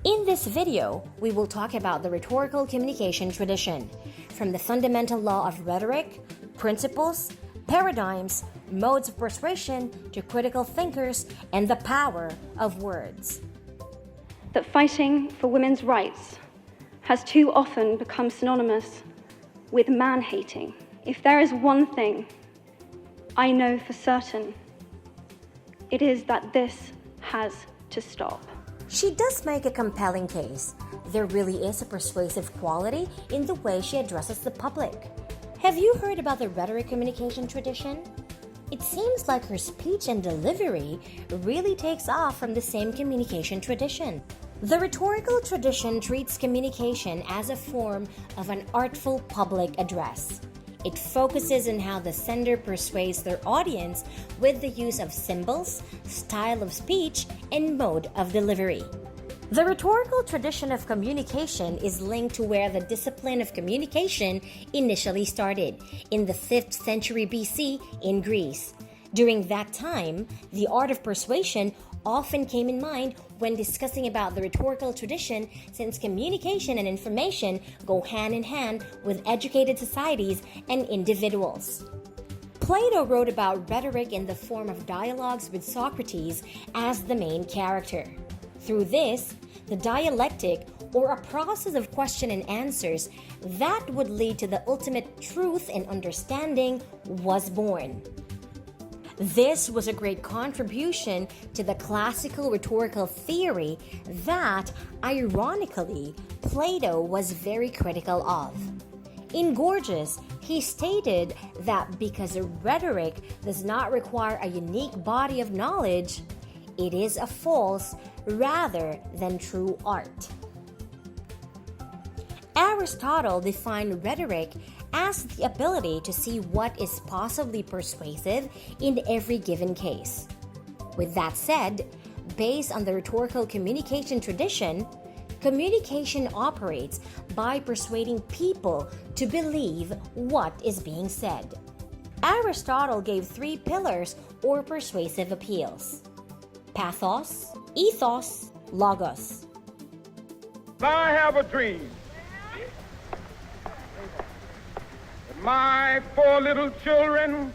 In this video, we will talk about the rhetorical communication tradition, from the fundamental law of rhetoric, principles, paradigms, modes of persuasion to critical thinkers and the power of words. That fighting for women's rights has too often become synonymous with man-hating. If there is one thing I know for certain, it is that this has to stop. She does make a compelling case. There really is a persuasive quality in the way she addresses the public. Have you heard about the rhetoric communication tradition? It seems like her speech and delivery really takes off from the same communication tradition. The rhetorical tradition treats communication as a form of an artful public address. It focuses on how the sender persuades their audience with the use of symbols, style of speech, and mode of delivery. The rhetorical tradition of communication is linked to where the discipline of communication initially started, in the 5th century BC in Greece. During that time, the art of persuasion often came in mind when discussing about the rhetorical tradition, since communication and information go hand in hand with educated societies and individuals. Plato wrote about rhetoric in the form of dialogues with Socrates as the main character. Through this, the dialectic, or a process of question and answers that would lead to the ultimate truth and understanding, was born. This was a great contribution to the classical rhetorical theory that, ironically, Plato was very critical of. In Gorgias, he stated that because rhetoric does not require a unique body of knowledge, it is a false rather than true art. Aristotle defined rhetoric as the ability to see what is possibly persuasive in every given case. With that said, based on the rhetorical communication tradition, communication operates by persuading people to believe what is being said. Aristotle gave 3 pillars or persuasive appeals: pathos, ethos, logos. I have a dream. My 4 little children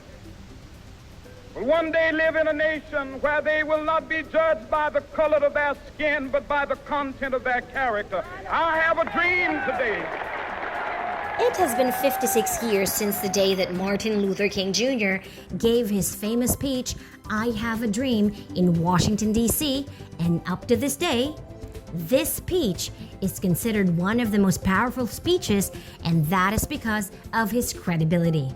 will one day live in a nation where they will not be judged by the color of their skin, but by the content of their character. I have a dream today. It has been 56 years since the day that Martin Luther King Jr. gave his famous speech, "I Have a Dream," in Washington, D.C., and up to this day, this speech is considered one of the most powerful speeches, and that is because of his credibility.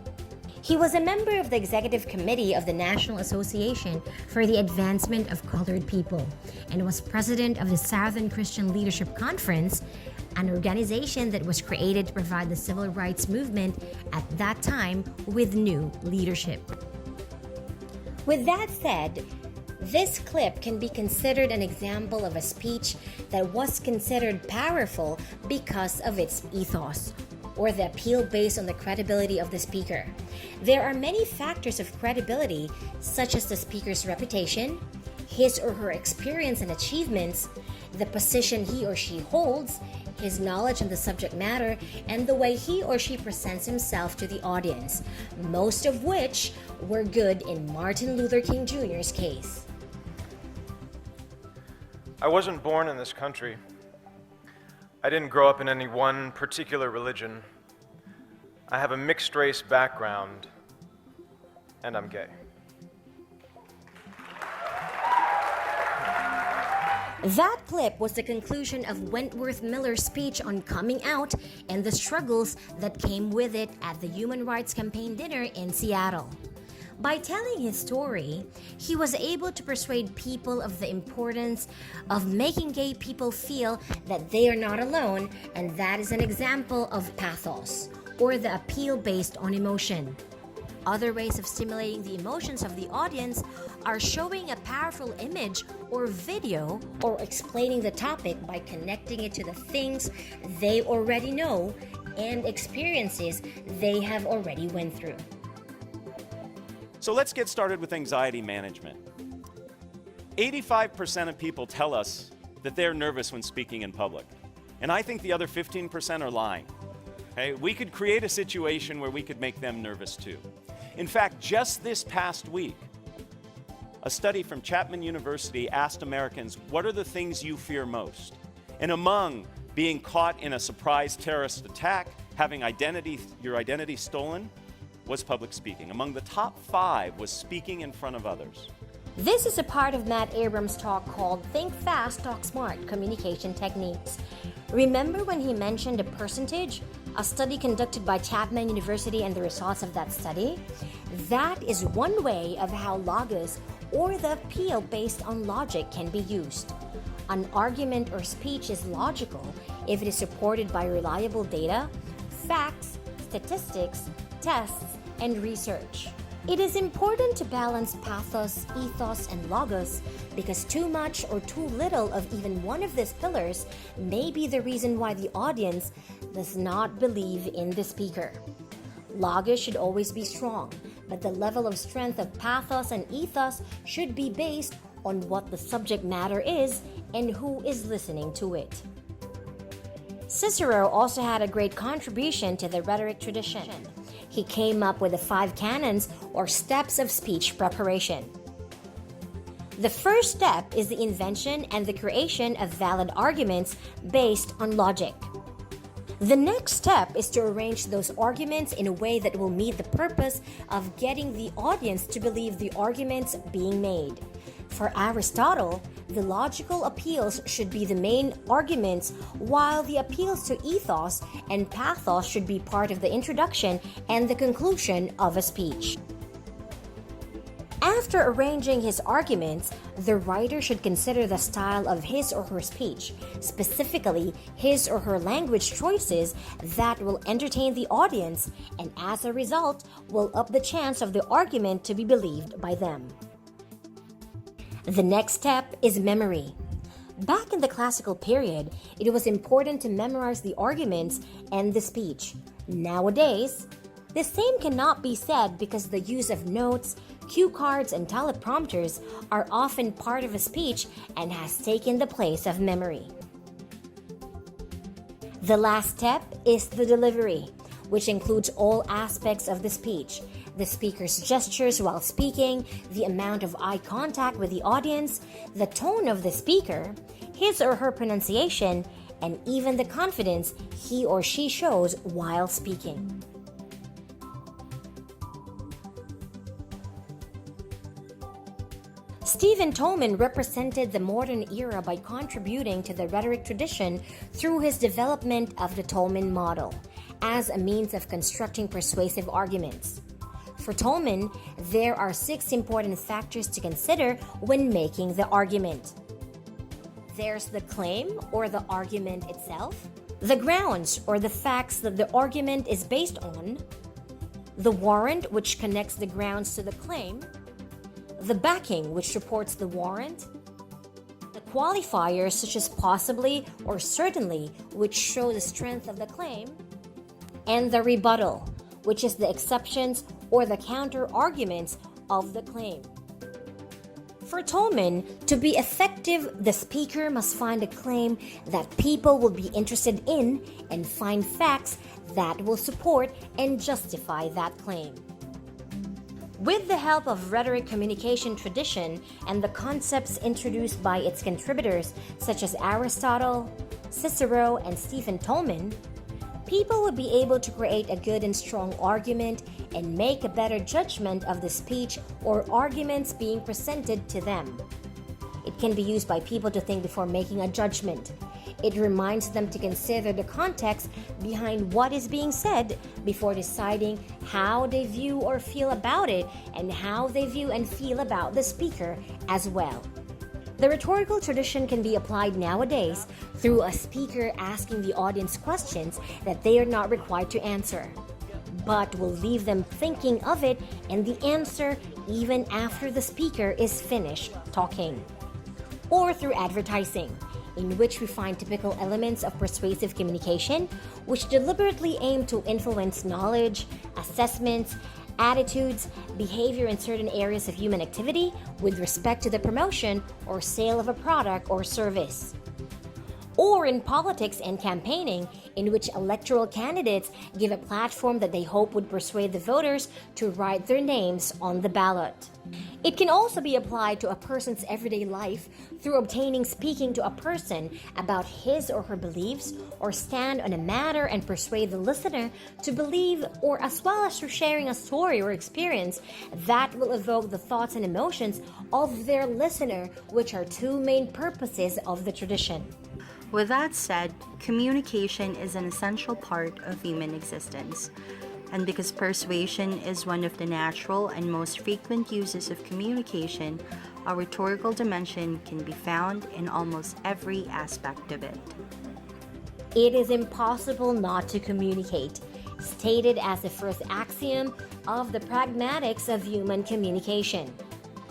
He was a member of the executive committee of the National Association for the Advancement of Colored People and was president of the Southern Christian Leadership Conference, an organization that was created to provide the civil rights movement at that time with new leadership. With that said, this clip can be considered an example of a speech that was considered powerful because of its ethos, or the appeal based on the credibility of the speaker. There are many factors of credibility, such as the speaker's reputation, his or her experience and achievements, the position he or she holds, his knowledge on the subject matter, and the way he or she presents himself to the audience, most of which were good in Martin Luther King Jr.'s case. I wasn't born in this country. I didn't grow up in any one particular religion. I have a mixed race background, and I'm gay. That clip was the conclusion of Wentworth Miller's speech on coming out and the struggles that came with it at the Human Rights Campaign dinner in Seattle. By telling his story, he was able to persuade people of the importance of making gay people feel that they are not alone, and that is an example of pathos, or the appeal based on emotion. Other ways of stimulating the emotions of the audience are showing a powerful image or video, or explaining the topic by connecting it to the things they already know and experiences they have already went through. So let's get started with anxiety management. 85% of people tell us that they're nervous when speaking in public. And I think the other 15% are lying. Okay? We could create a situation where we could make them nervous too. In fact, just this past week, a study from Chapman University asked Americans, what are the things you fear most? And among being caught in a surprise terrorist attack, having your identity stolen, was public speaking. Among the top 5 was speaking in front of others. This is a part of Matt Abrams' talk called Think Fast, Talk Smart, Communication Techniques. Remember when he mentioned a percentage? A study conducted by Chapman University and the results of that study? That is one way of how logos, or the appeal based on logic, can be used. An argument or speech is logical if it is supported by reliable data, facts, statistics, tests, and research. It is important to balance pathos, ethos, and logos because too much or too little of even one of these pillars may be the reason why the audience does not believe in the speaker. Logos should always be strong, but the level of strength of pathos and ethos should be based on what the subject matter is and who is listening to it. Cicero also had a great contribution to the rhetoric tradition. He came up with the 5 canons or steps of speech preparation. The first step is the invention and the creation of valid arguments based on logic. The next step is to arrange those arguments in a way that will meet the purpose of getting the audience to believe the arguments being made. For Aristotle, the logical appeals should be the main arguments, while the appeals to ethos and pathos should be part of the introduction and the conclusion of a speech. After arranging his arguments, the writer should consider the style of his or her speech, specifically his or her language choices that will entertain the audience and as a result will up the chance of the argument to be believed by them. The next step is memory. Back in the classical period, it was important to memorize the arguments and the speech. Nowadays, the same cannot be said because the use of notes, cue cards, and teleprompters are often part of a speech and has taken the place of memory. The last step is the delivery, which includes all aspects of the speech. The speaker's gestures while speaking, the amount of eye contact with the audience, the tone of the speaker, his or her pronunciation, and even the confidence he or she shows while speaking. Stephen Tolman represented the modern era by contributing to the rhetoric tradition through his development of the Tolman model as a means of constructing persuasive arguments. For Tolman, there are 6 important factors to consider when making the argument. There's the claim or the argument itself, the grounds or the facts that the argument is based on, the warrant which connects the grounds to the claim, the backing which supports the warrant, the qualifiers such as possibly or certainly which show the strength of the claim, and the rebuttal, which is the exceptions or the counter-arguments of the claim. For Tolman, to be effective, the speaker must find a claim that people will be interested in and find facts that will support and justify that claim. With the help of rhetoric communication tradition and the concepts introduced by its contributors such as Aristotle, Cicero, and Stephen Tolman, people will be able to create a good and strong argument and make a better judgment of the speech or arguments being presented to them. It can be used by people to think before making a judgment. It reminds them to consider the context behind what is being said before deciding how they view or feel about it and how they view and feel about the speaker as well. The rhetorical tradition can be applied nowadays through a speaker asking the audience questions that they are not required to answer, but will leave them thinking of it and the answer even after the speaker is finished talking. Or through advertising, in which we find typical elements of persuasive communication, which deliberately aim to influence knowledge, assessments, attitudes, behavior in certain areas of human activity with respect to the promotion or sale of a product or service. or in politics and campaigning, in which electoral candidates give a platform that they hope would persuade the voters to write their names on the ballot. It can also be applied to a person's everyday life through obtaining speaking to a person about his or her beliefs or stand on a matter and persuade the listener to believe, or as well as through sharing a story or experience that will evoke the thoughts and emotions of their listener, which are two main purposes of the tradition. With that said, communication is an essential part of human existence. And because persuasion is one of the natural and most frequent uses of communication, a rhetorical dimension can be found in almost every aspect of it. It is impossible not to communicate, stated as the first axiom of the pragmatics of human communication.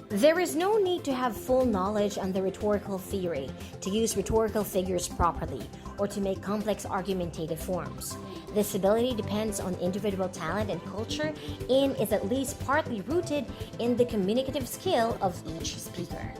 There is no need to have full knowledge on the rhetorical theory, to use rhetorical figures properly, or to make complex argumentative forms. This ability depends on individual talent and culture and is at least partly rooted in the communicative skill of each speaker.